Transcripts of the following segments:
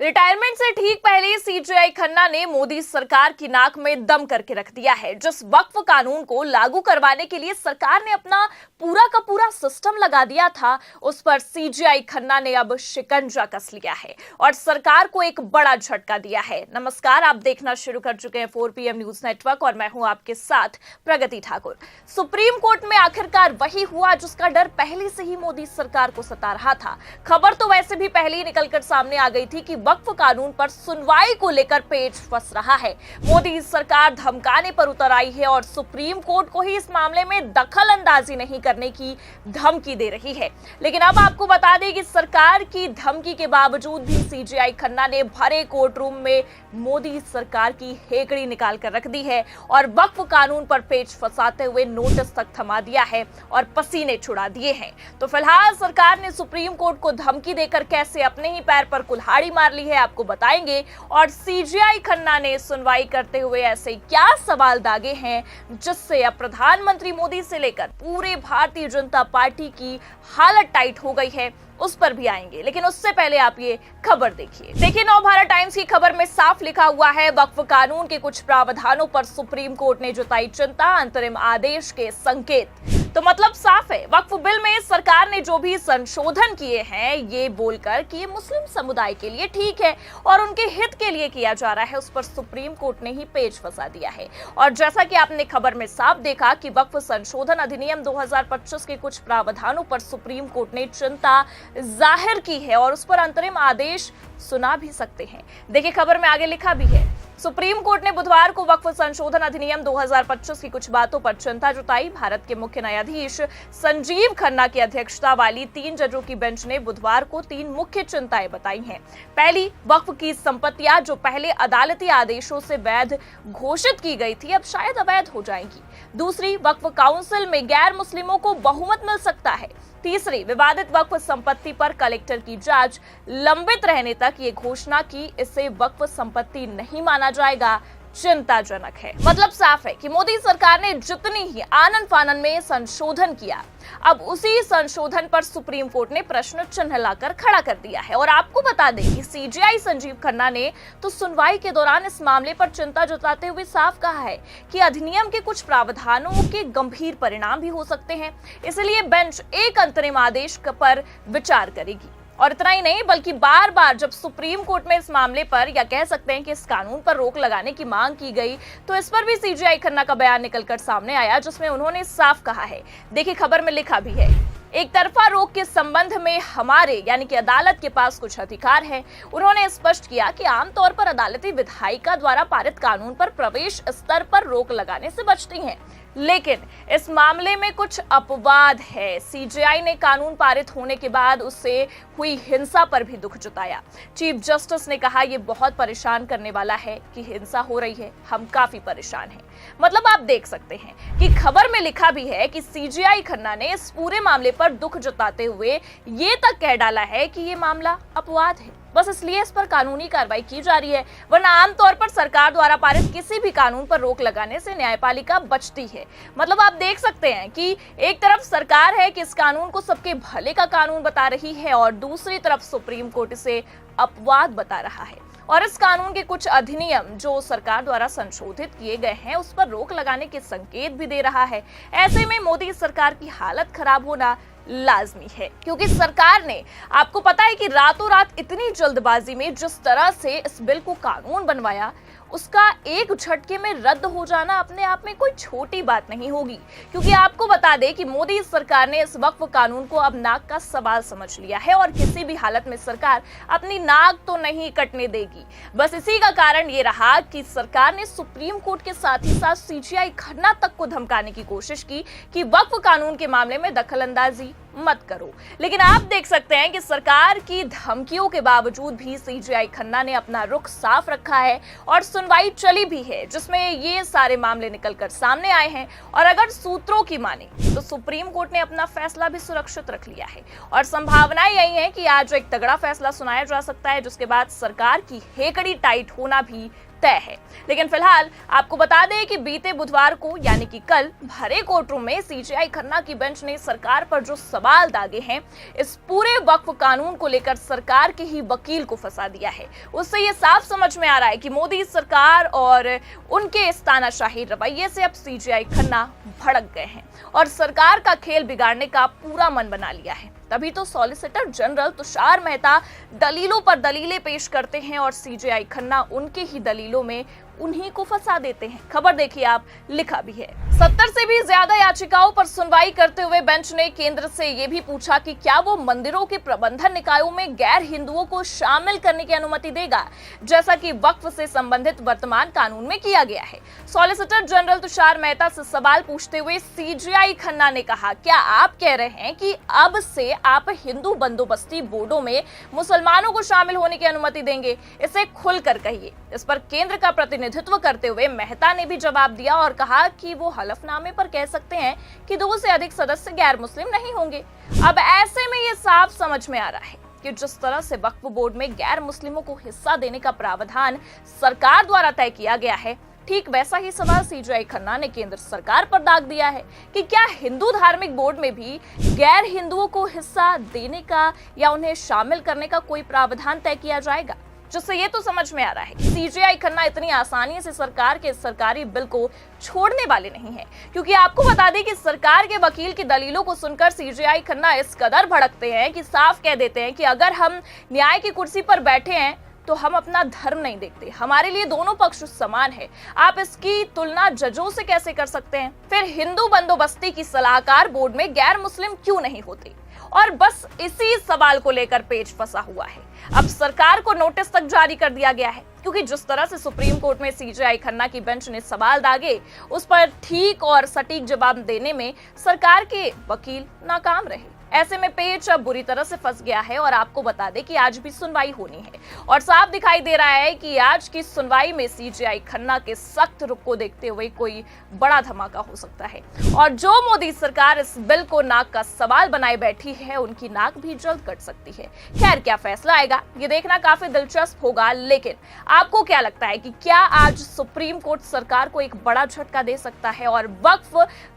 Retirement से ठीक पहले सीजेआई खन्ना ने मोदी सरकार की नाक में दम करके रख दिया है। जिस वक्फ कानून को लागू करवाने के लिए सरकार ने अपना पूरा का पूरा सिस्टम लगा दिया था, उस पर सीजेआई खन्ना ने अब शिकंजा कस लिया है और सरकार को एक बड़ा झटका दिया है। नमस्कार, आप देखना शुरू कर चुके हैं 4 PM न्यूज नेटवर्क और मैं हूं आपके साथ प्रगति ठाकुर। सुप्रीम कोर्ट में आखिरकार वही हुआ जिसका डर पहले से ही मोदी सरकार को सता रहा था। खबर तो वैसे भी पहले ही निकलकर सामने आ गई थी कि वक्फ कानून पर सुनवाई को लेकर पेच फंस रहा है। मोदी सरकार धमकाने पर उतर आई है और सुप्रीम कोर्ट को ही इस मामले में दखल अंदाजी नहीं करने की धमकी दे रही है। लेकिन अब आपको बता दें कि सरकार की धमकी के बावजूद भी सीजेआई खन्ना ने भरे कोर्ट रूम में मोदी सरकार की हेकड़ी निकाल कर रख दी है और वक्फ कानून पर पेच फंसाते हुए नोटिस तक थमा दिया है और पसीने छुड़ा दिए हैं। तो फिलहाल सरकार ने सुप्रीम कोर्ट को धमकी देकर कैसे अपने ही पैर पर कुल्हाड़ी मार ली है, आपको बताएंगे। और सीजेआई खन्ना ने सुनवाई करते हुए ऐसे क्या सवाल दागे हैं जिससे अब प्रधानमंत्री मोदी से लेकर पूरे भारतीय जनता पार्टी की हालत टाइट हो गई है, उस पर भी आएंगे। लेकिन उससे पहले आप ये खबर देखिए नवभारत टाइम्स की खबर में साफ लिखा हुआ है, वक्फ कानून के कुछ प्रावधानों पर सुप्रीम कोर्ट ने जताई चिंता, अंतरिम आदेश के संकेत। तो मतलब साफ है, वक्फ बिल में सरकार ने जो भी संशोधन किए हैं ये बोलकर कि ये मुस्लिम समुदाय के लिए ठीक है और उनके हित के लिए किया जा रहा है, उस पर सुप्रीम कोर्ट ने ही पेच फंसा दिया है। और जैसा कि आपने खबर में साफ देखा कि वक्फ संशोधन अधिनियम 2025 के कुछ प्रावधानों पर सुप्रीम कोर्ट ने चिंता जाहिर की है और उस पर अंतरिम आदेश सुना भी सकते हैं। देखिए खबर में आगे लिखा भी है, सुप्रीम कोर्ट ने बुधवार को वक्फ संशोधन अधिनियम 2025 की कुछ बातों पर चिंता जताई। भारत के मुख्य न्यायाधीश संजीव खन्ना की अध्यक्षता वाली 3 जजों की बेंच ने बुधवार को 3 मुख्य चिंताएं बताई हैं। पहली, वक्फ की संपत्तियां जो पहले अदालती आदेशों से वैध घोषित की गई थी अब शायद अवैध हो जाएंगी। दूसरी, वक्फ काउंसिल में गैर मुस्लिमों को बहुमत मिल सकता है। तीसरी, विवादित वक्फ संपत्ति पर कलेक्टर की जांच लंबित रहने तक ये घोषणा की इसे वक्फ संपत्ति नहीं माना जाएगा, चिंताजनक है। मतलब साफ है कि मोदी सरकार ने जितनी ही आनन फानन में संशोधन किया, अब उसी संशोधन पर सुप्रीम कोर्ट ने प्रश्न चिन्ह लाकर खड़ा कर दिया है। और आपको बता दें कि सीजेआई संजीव खन्ना ने तो सुनवाई के दौरान इस मामले पर चिंता जताते हुए साफ कहा है कि अधिनियम के कुछ प्रावधानों के गंभीर परिणाम भी हो सकते हैं, इसलिए बेंच एक अंतरिम आदेश पर विचार करेगी। और इतना ही नहीं बल्कि बार बार जब सुप्रीम कोर्ट में इस मामले पर या कह सकते हैं कि इस कानून पर रोक लगाने की मांग की गई तो इस पर भी सीजेआई खन्ना का बयान निकलकर सामने आया जिसमें उन्होंने साफ कहा है। देखिए खबर में लिखा भी है, एक तरफा रोक के संबंध में हमारे यानी कि अदालत के पास कुछ अधिकार है। उन्होंने स्पष्ट किया कि आमतौर पर अदालती विधायिका द्वारा पारित कानून पर प्रवेश स्तर पर रोक लगाने से बचती हैं, लेकिन इस मामले में कुछ अपवाद है। सीजेआई ने कानून पारित होने के बाद उससे हुई हिंसा पर भी दुख जताया। चीफ जस्टिस ने कहा यह बहुत परेशान करने वाला है कि हिंसा हो रही है, हम काफी परेशान हैं। मतलब आप देख सकते हैं कि खबर में लिखा भी है कि सीजेआई खन्ना ने इस पूरे मामले पर दुख जताते हुए ये तक कह डाला है कि ये मामला अपवाद है, बस इसलिए इस पर कानूनी कार्रवाई की जा रही है, वरना आमतौर पर सरकार द्वारा पारित किसी भी कानून पर रोक लगाने से न्यायपालिका बचती है। मतलब आप देख सकते हैं कि एक तरफ सरकार है कि इस कानून को सबके भले का कानून बता रही है और दूसरी तरफ सुप्रीम कोर्ट इसे अपवाद बता रहा है और इस कानून के कुछ अधिनियम जो सरकार द्वारा संशोधित किए गए हैं उस पर रोक लगाने के संकेत भी दे रहा है। ऐसे में मोदी सरकार की हालत खराब होना लाजमी है, क्योंकि सरकार ने, आपको पता है कि रातों रात इतनी जल्दबाजी में जिस तरह से इस बिल को कानून बनवाया, उसका एक झटके में रद्द हो जाना अपने आप में कोई छोटी बात नहीं होगी। क्योंकि आपको बता दें कि मोदी सरकार ने इस वक्फ कानून को अब नाक का सवाल समझ लिया है और किसी भी हालत में सरकार अपनी नाक तो नहीं कटने देगी। बस इसी का कारण ये रहा कि सरकार ने सुप्रीम कोर्ट के साथ ही साथ सीजेआई खन्ना तक को धमकाने की कोशिश की कि वक्फ कानून के मामले में दखलंदाजी मत करो। लेकिन आप देख सकते हैं कि सरकार की धमकियों के बावजूद भी सीजेआई खन्ना ने अपना रुख साफ रखा है और सुनवाई चली भी है जिसमें ये सारे मामले निकलकर सामने आए हैं। और अगर सूत्रों की माने तो सुप्रीम कोर्ट ने अपना फैसला भी सुरक्षित रख लिया है और संभावना यही है कि आज एक तगड़ा फैसला सुनाया जा सकता है जिसके बाद सरकार की हेकड़ी टाइट होना भी तय है। लेकिन फिलहाल आपको बता दें कि बीते बुधवार को यानी कि कल भरे कोर्ट रूम में सीजेआई खन्ना की बेंच ने सरकार पर जो सवाल दागे हैं, इस पूरे वक्फ कानून को लेकर सरकार के ही वकील को फंसा दिया है। उससे ये साफ समझ में आ रहा है कि मोदी सरकार और उनके इस तानाशाही रवैये से अब सीजेआई खन्ना भड़क गए हैं और सरकार का खेल बिगाड़ने का पूरा मन बना लिया है। तभी तो सॉलिसिटर जनरल तुषार मेहता दलीलों पर दलीलें पेश करते हैं और सीजेआई खन्ना उनके ही दलीलों में उन्हीं को फंसा देते हैं। खबर देखिए आप, लिखा भी है। 70 से भी ज्यादा याचिकाओं पर सुनवाई करते हुए बेंच ने केंद्र से यह भी पूछा कि क्या वो मंदिरों के प्रबंधन निकायों में गैर हिंदुओं को शामिल करने की अनुमति देगा, जैसा कि वक्फ से संबंधित वर्तमान कानून में किया गया है। सॉलिसिटर जनरल तुषार मेहता से सवाल पूछते हुए सीजेआई खन्ना ने कहा, क्या आप कह रहे हैं कि अब से आप हिंदू बंदोबस्ती बोर्डों में मुसलमानों को शामिल होने की अनुमति देंगे? इसे खुलकर कहिए। इस पर केंद्र का प्रतिनिधित्व करते हुए मेहता ने भी जवाब दिया और कहा कि वो हलफनामे पर कह सकते हैं कि 2 से अधिक सदस्य गैर मुस्लिम नहीं होंगे। अब ऐसे में ये साफ समझ में आ रहा है कि जिस तरह से वक्फ बोर्ड में गैर मुस्लिमों को हिस्सा देने का प्रावधान सरकार द्वारा तय किया गया है, ठीक वैसा ही सवाल सीजेआई खन्ना ने केंद्र सरकार पर दाग दिया है कि क्या हिंदू धार्मिक बोर्ड में भी गैर हिंदुओं को हिस्सा देने का या उन्हें शामिल करने का कोई प्रावधान तय किया जाएगा, जिससे ये तो समझ में आ रहा है कि सीजेआई खन्ना इतनी आसानी से सरकार के सरकारी बिल को छोड़ने वाले नहीं है। क्योंकि आपको बता दें कि सरकार के वकील की दलीलों को सुनकर सीजेआई खन्ना इस कदर भड़कते हैं कि साफ कह देते हैं कि अगर हम न्याय की कुर्सी पर बैठे हैं तो हम अपना धर्म नहीं देखते, हमारे लिए दोनों पक्ष समान है। आप इसकी तुलना जजों से कैसे कर सकते हैं? फिर हिंदू बंदोबस्ती की सलाहकार बोर्ड में गैर मुस्लिम क्यों नहीं होते? और बस इसी सवाल को लेकर पेच फंसा हुआ है। अब सरकार को नोटिस तक जारी कर दिया गया है, क्योंकि जिस तरह से सुप्रीम कोर्ट में सीजेआई खन्ना की बेंच ने सवाल दागे, उस पर ठीक और सटीक जवाब देने में सरकार के वकील नाकाम रहे। ऐसे में पेच अब बुरी तरह से फंस गया है और आपको बता दें कि आज भी सुनवाई होनी है और साफ दिखाई दे रहा है कि आज की सुनवाई में सीजेआई खन्ना के सख्त रुख को देखते हुए कोई बड़ा धमाका हो सकता है और जो मोदी सरकार इस बिल को नाक का सवाल बनाए बैठी है, उनकी नाक भी जल्द कट सकती है। खैर, क्या फैसला आएगा ये देखना काफी दिलचस्प होगा। लेकिन आपको क्या लगता है कि क्या आज सुप्रीम कोर्ट सरकार को एक बड़ा झटका दे सकता है और वक्फ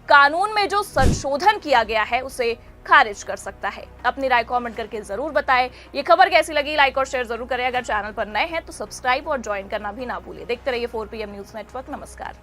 कानून में जो संशोधन किया गया है उसे खारिज कर सकता है? अपनी राय कमेंट करके जरूर बताएं। ये खबर कैसी लगी, लाइक और शेयर जरूर करें। अगर चैनल पर नए हैं तो सब्सक्राइब और ज्वाइन करना भी ना भूलें। देखते रहिए 4PM न्यूज नेटवर्क। नमस्कार।